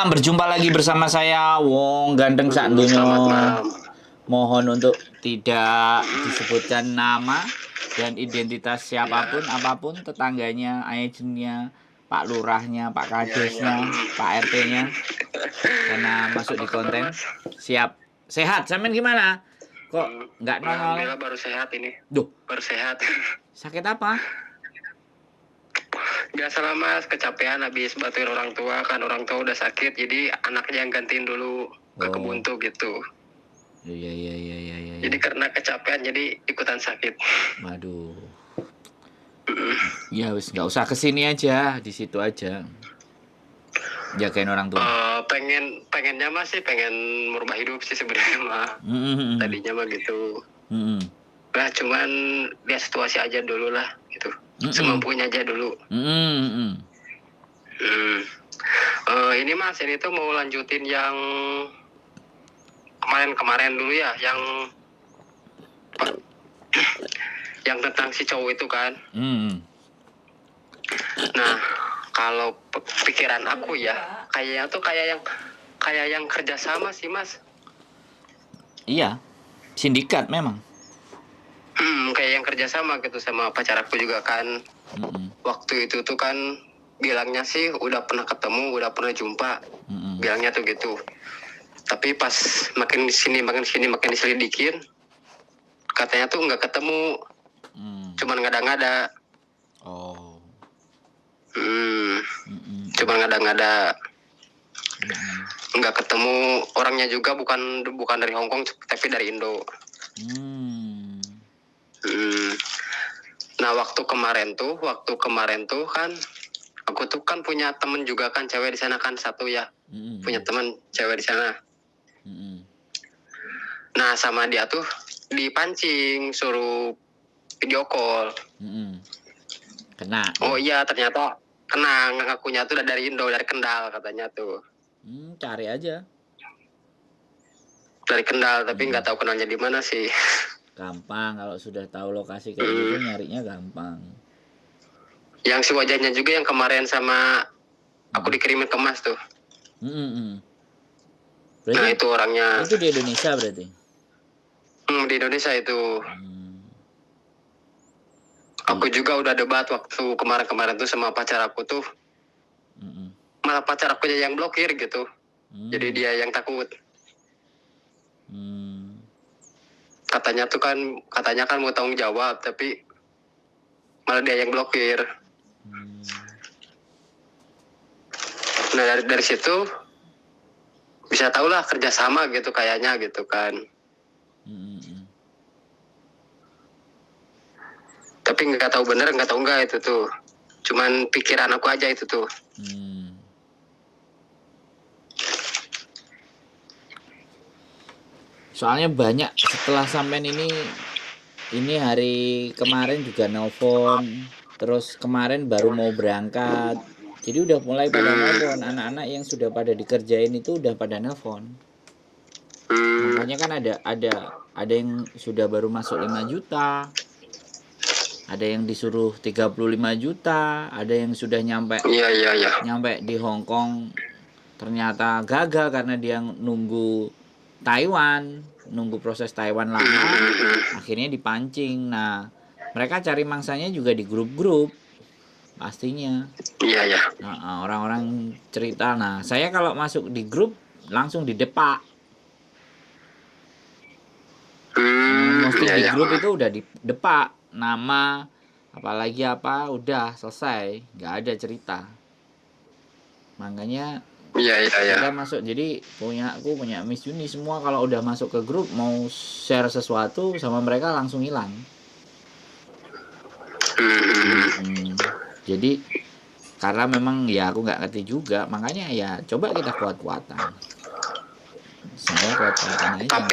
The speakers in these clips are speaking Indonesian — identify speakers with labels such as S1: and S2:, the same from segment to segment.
S1: malam, berjumpa lagi bersama saya Wong Ganteng Sak
S2: Selamat
S1: Donya.
S2: malam.
S1: Mohon untuk tidak disebutkan nama dan identitas siapapun,
S2: Ya,
S1: apapun, tetangganya, agennya, Pak Lurahnya, Pak
S2: ya, ya.
S1: Kadesnya, Pak RT-nya, karena masuk
S2: Apa
S1: di
S2: kabar,
S1: konten.
S2: Mas?
S1: Siap. Sehat, sampean gimana? Kok nggak nongol?
S2: Alhamdulillah baru sehat ini.
S1: Duh,
S2: Baru sehat.
S1: sakit apa?
S2: Biasalah Mas, kecapean habis bantuin orang tua kan, orang tua udah sakit, jadi anaknya yang gantiin dulu ke
S1: Oh,
S2: kebun tuh gitu.
S1: iya, iya, iya, iya, iya.
S2: Jadi karena kecapean jadi ikutan sakit.
S1: Waduh. Ya wis nggak usah kesini aja, di situ aja. Jagain orang tua.
S2: Pengennya Mas sih pengen merubah hidup sih sebenarnya mah.
S1: Mm-mm.
S2: Tadinya mah gitu.
S1: Mm-mm.
S2: Nah, cuman lihat situasi aja dulu lah gitu.
S1: Mm-mm.
S2: Semampunya aja dulu.
S1: Mm-mm.
S2: Hmm. Ini Mas, ini tuh mau lanjutin yang kemarin dulu ya, yang tentang si cowok itu kan.
S1: Mm-mm.
S2: Nah, kalau pikiran aku ya, kayaknya tuh kayak yang kerja sama sih Mas.
S1: Iya, sindikat memang.
S2: Kayak yang kerja sama gitu sama pacar aku juga kan.
S1: Mm-mm.
S2: Waktu itu tuh kan bilangnya sih udah pernah ketemu, udah pernah jumpa.
S1: Mm-mm.
S2: Bilangnya tuh gitu. Tapi pas makin diselidikin, katanya tuh nggak ketemu, cuman ngada-ngada.
S1: Oh.
S2: Hmm,
S1: Mm-mm.
S2: cuman ngada-ngada.
S1: Mm-mm.
S2: Nggak ketemu, orangnya juga bukan dari Hong Kong tapi dari Indo.
S1: Mm.
S2: Hmm. Nah waktu kemarin tuh kan aku tuh kan punya temen juga kan cewek di sana kan satu ya.
S1: Mm-mm.
S2: Punya temen cewek di sana.
S1: Mm-mm.
S2: Nah sama dia tuh dipancing suruh video call.
S1: Mm-mm. Kena.
S2: Oh iya ternyata kena, ngakunya tuh dari Indo, dari Kendal katanya tuh.
S1: Cari aja.
S2: Dari Kendal tapi nggak tahu kenalnya di mana sih.
S1: Gampang kalau sudah tahu lokasi kayak gitu, nyarinya gampang.
S2: Yang si wajahnya juga yang kemarin sama aku dikirimin ke Mas tuh.
S1: Mm-mm.
S2: Nah
S1: Berarti
S2: itu orangnya
S1: itu di Indonesia berarti.
S2: di Indonesia itu.
S1: Hmm.
S2: Aku juga udah debat waktu kemarin tuh sama pacar aku tuh.
S1: Mm-mm.
S2: Malah pacar aku yang blokir gitu. Jadi dia yang takut.
S1: Hmm.
S2: Katanya kan mau tanggung jawab tapi malah dia yang blokir. Nah dari situ bisa tau lah kerjasama gitu kayaknya gitu kan. Tapi nggak tahu bener nggak tahu enggak itu tuh. Cuman pikiran aku aja itu tuh.
S1: Soalnya banyak setelah sampean ini hari kemarin juga nelpon, terus kemarin baru mau berangkat. Jadi udah mulai pada nelpon, anak-anak yang sudah pada dikerjain itu udah pada nelpon. Makanya kan ada yang sudah baru masuk 5 juta. Ada yang disuruh 35 juta, ada yang sudah nyampe di Hong Kong ternyata gagal karena dia nunggu Taiwan, nunggu proses Taiwan lama, akhirnya dipancing. Nah, mereka cari mangsanya juga di grup-grup, pastinya.
S2: Iya.
S1: Nah, orang-orang cerita. Nah, saya kalau masuk di grup langsung didepak. Mesti di grup itu udah didepak nama, apalagi apa, udah selesai, nggak ada cerita. Makanya kita masuk, jadi aku punya Miss Juni semua kalau udah masuk ke grup mau share sesuatu sama mereka langsung hilang. Jadi karena memang ya aku nggak ngerti juga, makanya ya coba kita kuat-kuatan. Saya kuat-kuatan aja.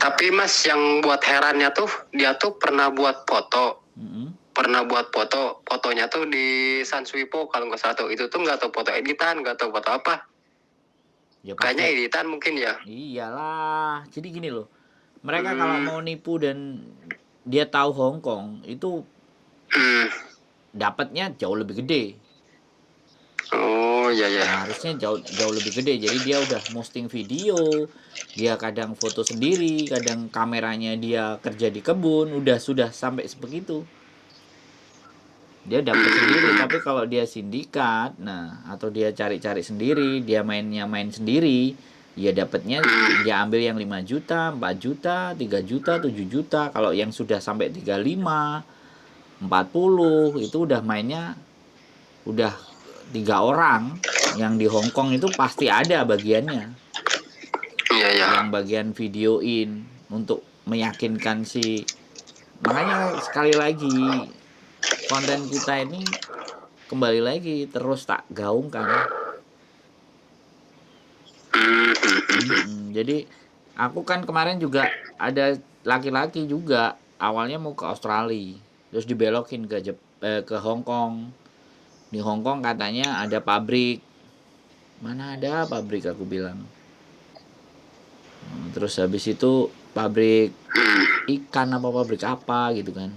S2: Tapi Mas yang buat herannya tuh dia tuh pernah buat foto. Fotonya tuh di Sanswipo kalau nggak salah tuh. Itu tuh nggak tahu foto editan, nggak tahu foto apa. Ya, kayaknya editan mungkin ya.
S1: Iyalah. Jadi gini loh. Mereka kalau mau nipu dan dia tahu Hong Kong itu dapatnya jauh lebih gede.
S2: Oh Oh iya ya.
S1: Nah, harusnya jauh jauh lebih gede. Jadi dia udah posting video, dia kadang foto sendiri, kadang kameranya dia kerja di kebun, sudah sampai sebegitu. Dia dapat sendiri, tapi kalau dia sindikat, nah atau dia cari-cari sendiri, dia main sendiri, ya dapatnya dia ambil yang 5 juta, 4 juta, 3 juta, 7 juta. Kalau yang sudah sampai 35, 40 itu udah mainnya udah 3 orang. Yang di Hong Kong itu pasti ada bagiannya.
S2: Iya ya.
S1: Yang bagian videoin untuk meyakinkan si. Makanya sekali lagi konten kita ini kembali lagi terus tak gaungkan. Jadi aku kan kemarin juga ada laki-laki juga awalnya mau ke Australia, terus dibelokin ke Hong Kong. Di Hong Kong katanya ada pabrik. Mana ada pabrik, aku bilang. Terus habis itu pabrik ikan apa pabrik apa gitu kan.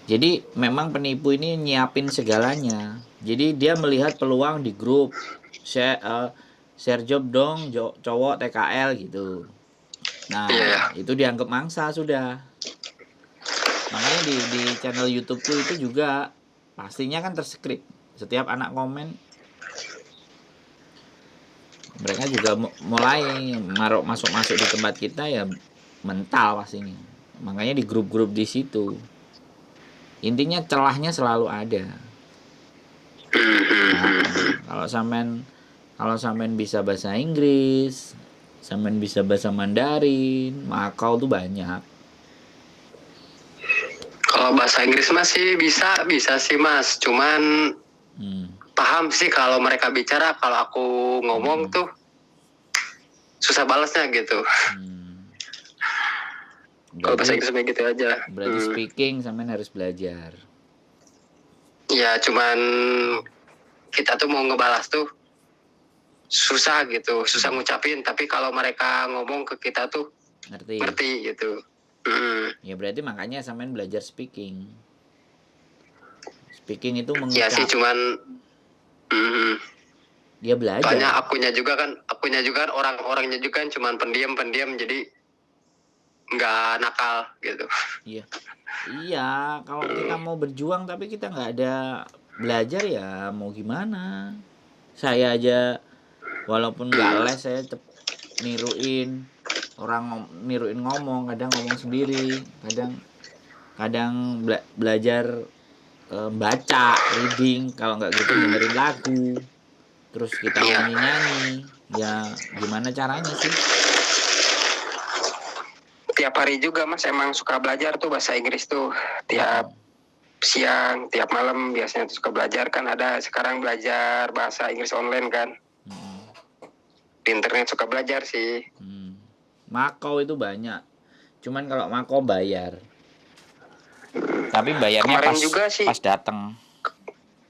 S1: Jadi memang penipu ini nyiapin segalanya. Jadi dia melihat peluang di grup share job dong cowok TKL gitu. Nah,
S2: Iya ya.
S1: itu dianggap mangsa sudah. Makanya di channel YouTubeku itu juga pastinya kan terskrip. Setiap anak komen mereka juga mulai masuk di tempat kita ya mental pastinya. Makanya di grup-grup di situ. Intinya celahnya selalu ada. Nah, kalau sampean bisa bahasa Inggris, sampean bisa bahasa Mandarin, Makau tuh banyak.
S2: Kalau bahasa Inggris masih bisa sih Mas. Cuman paham sih kalau mereka bicara, kalau aku ngomong tuh susah balasnya gitu. Kalau bahasa Inggris begitu aja.
S1: Berarti speaking sampean harus belajar.
S2: Ya cuman kita tuh mau ngebalas tuh susah gitu, susah ngucapin. Tapi kalau mereka ngomong ke kita tuh ngerti gitu.
S1: Ya berarti makanya sampean belajar speaking. Speaking itu mengucap.
S2: Ya sih cuman
S1: dia belajar.
S2: Banyak akunya juga kan orang-orangnya juga kan cuman pendiam jadi nggak nakal gitu.
S1: Iya, kalau kita mau berjuang tapi kita nggak ada belajar ya mau gimana. Saya aja walaupun nggak les, saya niruin orang niruin ngomong, kadang ngomong sendiri, kadang belajar baca, reading, kalau nggak gitu dengerin lagu, terus kita nyanyi, ya gimana caranya sih?
S2: Tiap hari juga Mas emang suka belajar tuh bahasa Inggris tuh, tiap siang, tiap malam biasanya tuh suka belajar. Kan ada sekarang belajar bahasa Inggris online kan. Di internet suka belajar sih.
S1: Makau itu banyak, cuman kalau Makau bayar. Tapi bayarnya pas datang.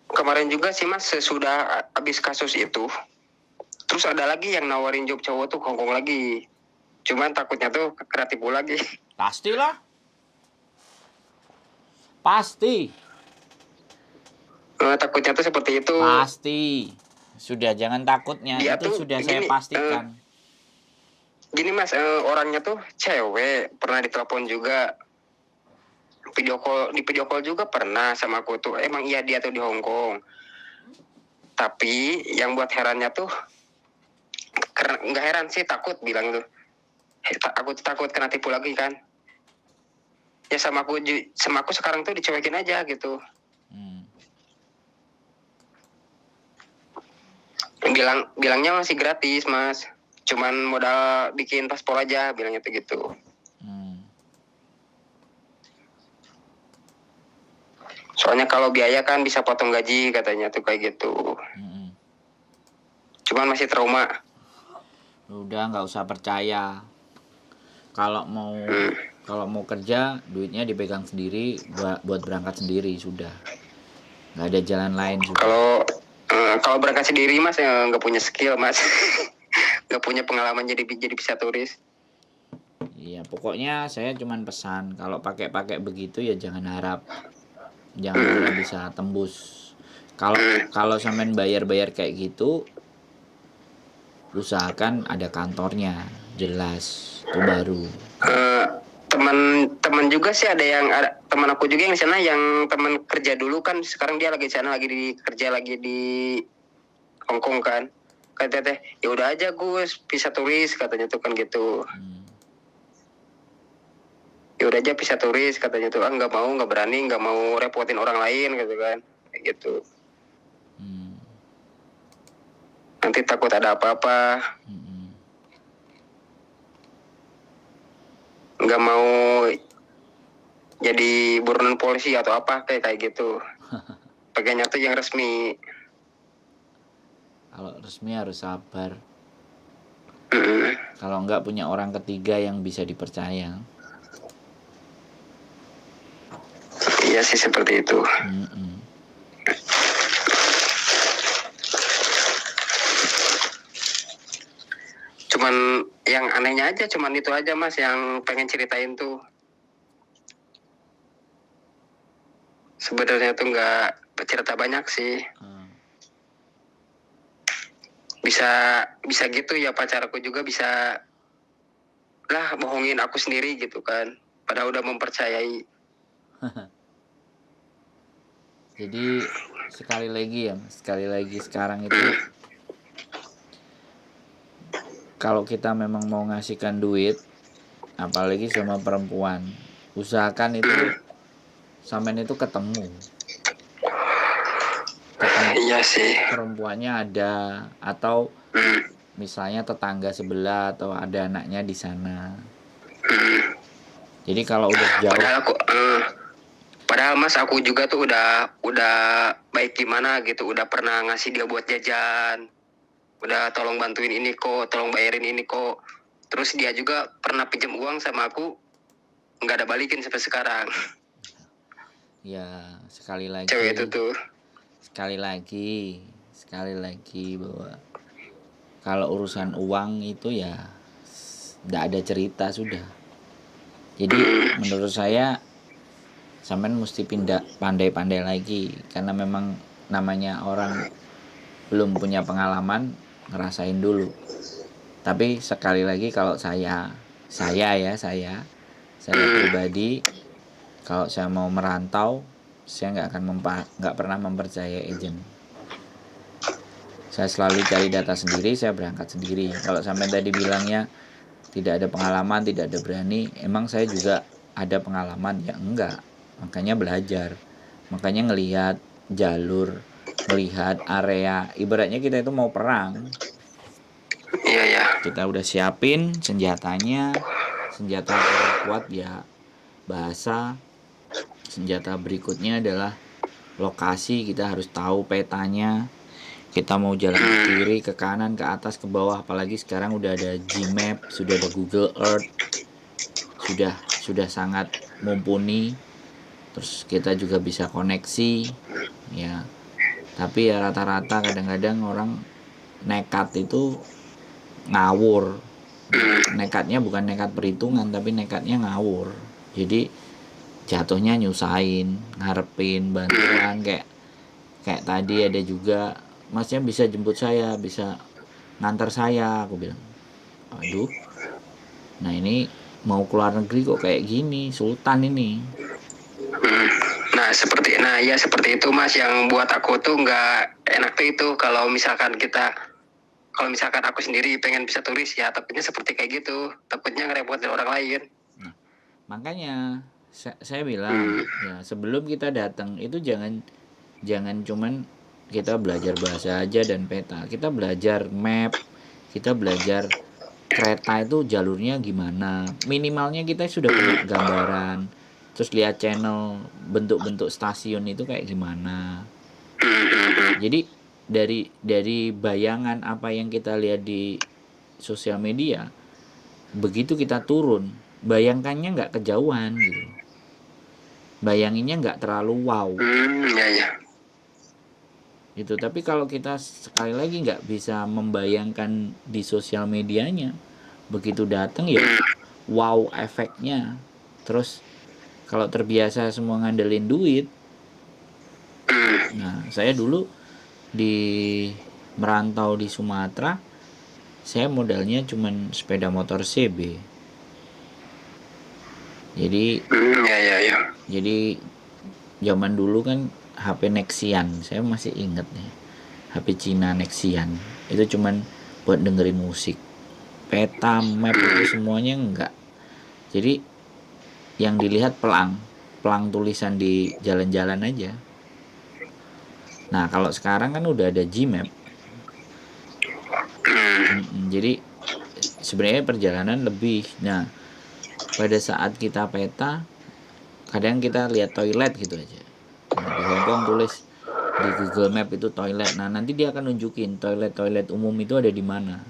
S2: Kemarin juga sih Mas, sesudah habis kasus itu, terus ada lagi yang nawarin job cowok tuh Hongkong lagi. Cuman takutnya tuh kena tipu lagi.
S1: Pastilah. Pasti.
S2: Takutnya tuh seperti itu.
S1: Pasti. Sudah, jangan takutnya.
S2: Dia
S1: itu
S2: tuh,
S1: sudah saya pastikan.
S2: Gini Mas, orangnya tuh cewek, pernah ditelepon juga. Di video call juga pernah sama aku tuh. Emang iya dia tuh di Hong Kong. Tapi yang buat herannya tuh, nggak heran sih, takut bilang tuh. Aku takut kena tipu lagi kan. Ya sama aku sekarang tuh dicuekin aja gitu. Bilangnya masih gratis Mas, cuman modal bikin paspor aja, bilangnya tuh gitu. Soalnya kalau biaya kan bisa potong gaji katanya tuh kayak gitu. Cuman masih trauma.
S1: Udah nggak usah percaya. Kalau mau kerja, duitnya dipegang sendiri, buat berangkat sendiri sudah. Nggak ada jalan lain juga.
S2: Kalau berangkat sendiri Mas nggak punya skill Mas, nggak punya pengalaman jadi bisa turis.
S1: Iya, pokoknya saya cuman pesan kalau pakai begitu ya jangan harap bisa tembus. Kalau kalau sampean bayar-bayar kayak gitu, usahakan ada kantornya, jelas. Itu baru.
S2: Eh, teman juga sih ada teman aku juga yang di sana, yang teman kerja dulu kan, sekarang dia lagi di sana, kerja lagi di Hongkong kan. Kata teh, ya udah aja Gus, bisa turis katanya tuh kan gitu. Ya udah aja bisa turis katanya tuh, nggak mau, nggak berani, nggak mau repotin orang lain gitu kan, kayak gitu. Nanti takut ada apa-apa, nggak mau jadi buronan polisi atau apa kayak gitu. Pengennya tuh yang resmi.
S1: Kalau resmi harus sabar. Kalau enggak punya orang ketiga yang bisa dipercaya.
S2: Iya sih seperti itu. Cuman yang anehnya aja, cuman itu aja Mas yang pengen ceritain tuh. Sebenarnya tuh nggak cerita banyak sih. Bisa gitu ya, pacarku juga bisa lah bohongin aku sendiri gitu kan, padahal udah mempercayai.
S1: Jadi sekali lagi sekarang itu, kalau kita memang mau ngasihkan duit, apalagi sama perempuan, usahakan itu sampean itu ketemu.
S2: Iya sih.
S1: Perempuannya ada, atau misalnya tetangga sebelah atau ada anaknya di sana. Jadi kalau udah jauh.
S2: Padahal Mas, aku juga tuh udah baik gimana gitu, udah pernah ngasih dia buat jajan, udah tolong bantuin ini kok, tolong bayarin ini kok. Terus dia juga pernah pinjam uang sama aku, nggak ada balikin sampai sekarang.
S1: Ya, sekali lagi.
S2: Cewek itu tuh.
S1: Sekali lagi bahwa kalau urusan uang itu ya nggak ada cerita sudah. Jadi menurut saya sampean mesti pandai-pandai lagi, karena memang namanya orang belum punya pengalaman, ngerasain dulu. Tapi sekali lagi, kalau saya pribadi, kalau saya mau merantau, saya nggak pernah mempercayai agent. Saya selalu cari data sendiri, saya berangkat sendiri. Kalau sampai tadi bilangnya tidak ada pengalaman, tidak ada berani, emang saya juga ada pengalaman ya? Enggak. Makanya belajar, makanya ngelihat jalur, melihat area. Ibaratnya kita itu mau perang, kita udah siapin senjatanya. Senjata kuat ya bahasa. Senjata berikutnya adalah lokasi. Kita harus tahu petanya, kita mau jalan ke kiri, ke kanan, ke atas, ke bawah. Apalagi sekarang udah ada Gmap, sudah ada Google Earth, sudah sangat mumpuni. Terus kita juga bisa koneksi ya. Tapi ya rata-rata kadang-kadang orang nekat itu ngawur. Nekatnya bukan nekat perhitungan, tapi nekatnya ngawur. Jadi jatuhnya nyusahin, ngarepin bantuan. Kayak tadi ada juga, Masnya bisa jemput saya, bisa ngantar saya, aku bilang. Aduh, nah ini mau keluar negeri kok kayak gini, sultan ini.
S2: Nah seperti itu Mas, yang buat aku tuh nggak enak tuh itu, kalau misalkan aku sendiri pengen bisa turis ya, takutnya seperti kayak gitu, takutnya ngerepotin orang lain.
S1: Nah, makanya saya bilang ya, sebelum kita datang itu jangan cuman kita belajar bahasa aja dan peta. Kita belajar map, kita belajar kereta itu jalurnya gimana. Minimalnya kita sudah punya gambaran. Terus lihat channel, bentuk-bentuk stasiun itu kayak gimana. Jadi dari bayangan apa yang kita lihat di sosial media, begitu kita turun, bayangkannya nggak kejauhan gitu. Bayanginnya nggak terlalu wow. Gitu. Tapi kalau kita sekali lagi nggak bisa membayangkan di sosial medianya, begitu datang ya wow efeknya. Terus kalau terbiasa semua ngandelin duit, Nah, saya dulu di merantau di Sumatera, saya modalnya cuman sepeda motor CB. Jadi
S2: Ya.
S1: jadi zaman dulu kan HP Nexian, saya masih inget nih. HP Cina Nexian. Itu cuman buat dengerin musik. Peta, map itu semuanya enggak. Jadi yang dilihat pelang tulisan di jalan-jalan aja. Nah, kalau sekarang kan udah ada Gmap. Jadi sebenarnya perjalanan lebih. Nah, pada saat kita peta, kadang kita lihat toilet gitu aja. Nah, di Hongkong tulis di Google Map itu toilet. Nah, nanti dia akan nunjukin toilet umum itu ada di mana.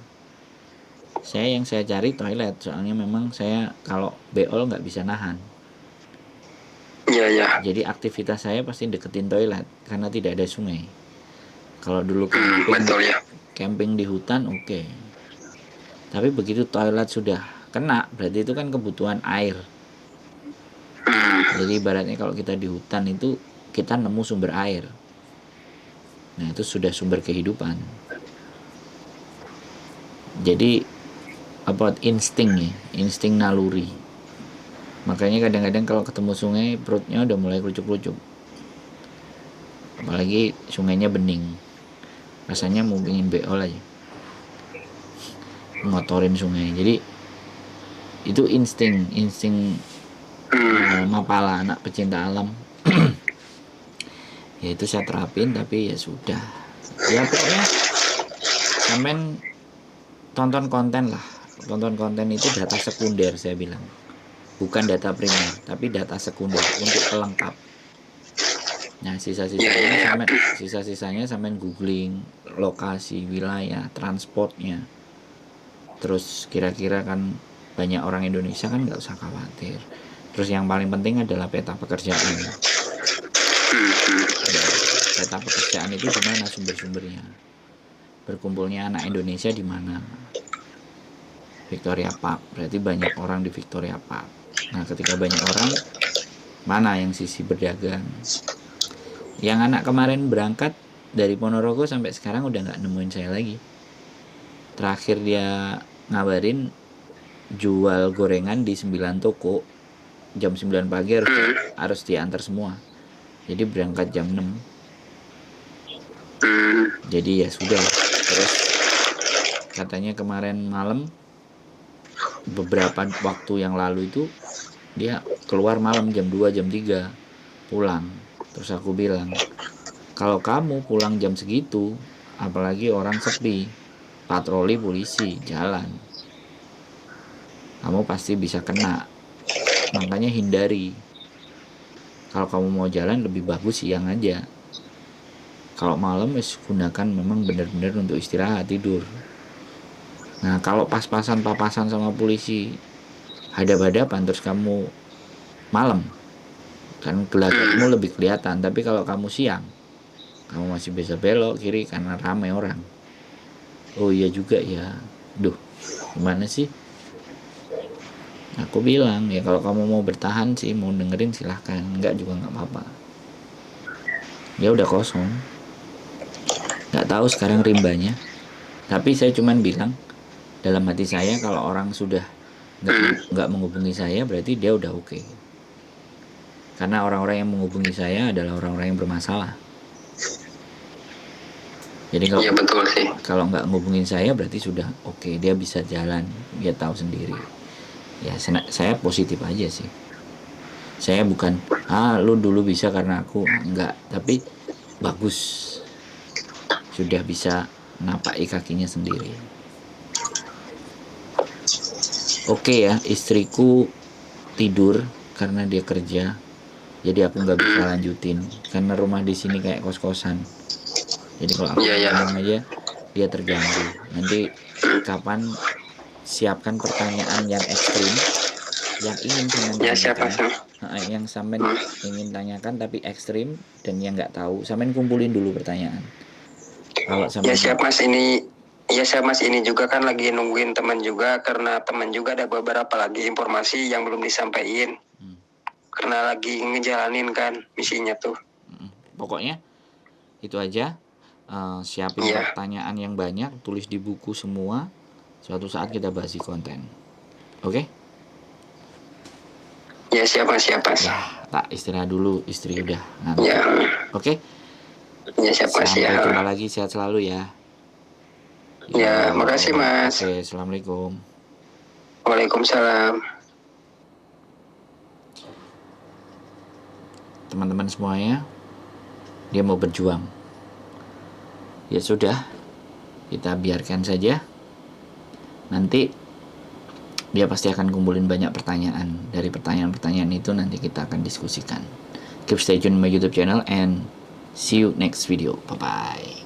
S1: Yang saya cari toilet, soalnya memang saya kalau beol nggak bisa nahan.
S2: Ya.
S1: Jadi aktivitas saya pasti deketin toilet karena tidak ada sungai. Kalau dulu
S2: Betul ya.
S1: camping di hutan oke. Tapi begitu toilet sudah kena, berarti itu kan kebutuhan air. Jadi ibaratnya kalau kita di hutan itu kita nemu sumber air. Nah, itu sudah sumber kehidupan. Jadi apa insting naluri. Makanya kadang-kadang kalau ketemu sungai perutnya udah mulai kerucuk-kerucuk. Apalagi sungainya bening. Rasanya mau pengen beol aja. Ngotorin sungai. Jadi itu insting mapala, anak pecinta alam. Ya itu saya terapin, tapi ya sudah. Ya pokoknya sampean tonton konten lah. Tonton konten itu data sekunder saya bilang. Bukan data primer, tapi data sekunder untuk pelengkap. Nah, sisa-sisanya sampean googling lokasi, wilayah, transportnya. Terus kira-kira kan banyak orang Indonesia kan nggak usah khawatir. Terus yang paling penting adalah peta pekerjaan. Peta pekerjaan itu di mana sumber-sumbernya? Berkumpulnya anak Indonesia di mana? Victoria Park, berarti banyak orang di Victoria Park. Nah, ketika banyak orang, mana yang sisi berdagang? Yang anak kemarin berangkat dari Ponorogo sampai sekarang udah nggak nemuin saya lagi. Terakhir dia ngabarin jual gorengan di 9 toko, jam 9 pagi harus diantar semua. Jadi berangkat jam 6. Jadi ya sudah. Terus katanya kemarin malam, beberapa waktu yang lalu itu dia keluar malam jam 2 jam 3 pulang. Terus aku bilang, kalau kamu pulang jam segitu, apalagi orang sepi, patroli polisi jalan, kamu pasti bisa kena. Makanya hindari. Kalau kamu mau jalan lebih bagus siang aja. Kalau malam gunakan memang benar-benar untuk istirahat, tidur. Nah, kalau pas-pasan papasan sama polisi, hadap-hadapan terus kamu malam, kan gelagatmu lebih kelihatan. Tapi kalau kamu siang, kamu masih bisa belok kiri karena ramai orang. Oh iya juga ya. Duh, gimana sih? Aku bilang ya kalau kamu mau bertahan sih, mau dengerin silahkan, enggak juga nggak apa-apa. Dia udah kosong. Nggak tahu sekarang rimbanya. Tapi saya cuman bilang dalam hati saya kalau orang sudah nggak menghubungi saya berarti dia udah oke. Karena orang-orang yang menghubungi saya adalah orang-orang yang bermasalah. Jadi kalau nggak menghubungin saya berarti sudah oke, dia bisa jalan, dia tahu sendiri. Ya saya positif aja sih. Saya bukan lu dulu bisa karena aku, enggak, tapi bagus sudah bisa napaki kakinya sendiri. Oke ya, istriku tidur karena dia kerja, jadi aku nggak bisa lanjutin karena rumah di sini kayak kos-kosan. Jadi kalau aku ngomong aja dia terganggu. Nanti kapan siapkan pertanyaan yang ekstrim yang ingin sampean ingin tanyakan tapi ekstrim dan yang nggak tahu, sampean kumpulin dulu pertanyaan. Kalau sampean
S2: siap mas, ini juga kan lagi nungguin teman juga, karena teman juga ada beberapa lagi informasi yang belum disampaikan. Karena lagi ngejalanin kan misinya tuh.
S1: Pokoknya itu aja. Siapin
S2: Iya.
S1: pertanyaan yang banyak, tulis di buku semua. Suatu saat kita bahas di konten. Oke?
S2: Ya, siap Mas.
S1: Ya, tak istirahat dulu, istri udah ngantuk.
S2: Ya.
S1: Oke?
S2: Ya, siap Mas ya.
S1: Sampai jumpa lagi, sehat selalu ya.
S2: Ya, makasih Mas.
S1: Oke, assalamualaikum.
S2: Waalaikumsalam.
S1: Teman-teman semuanya, dia mau berjuang. Ya sudah, kita biarkan saja. Nanti dia pasti akan kumpulin banyak pertanyaan. Dari pertanyaan-pertanyaan itu nanti kita akan diskusikan. Keep stay tune my YouTube channel and see you next video. Bye bye.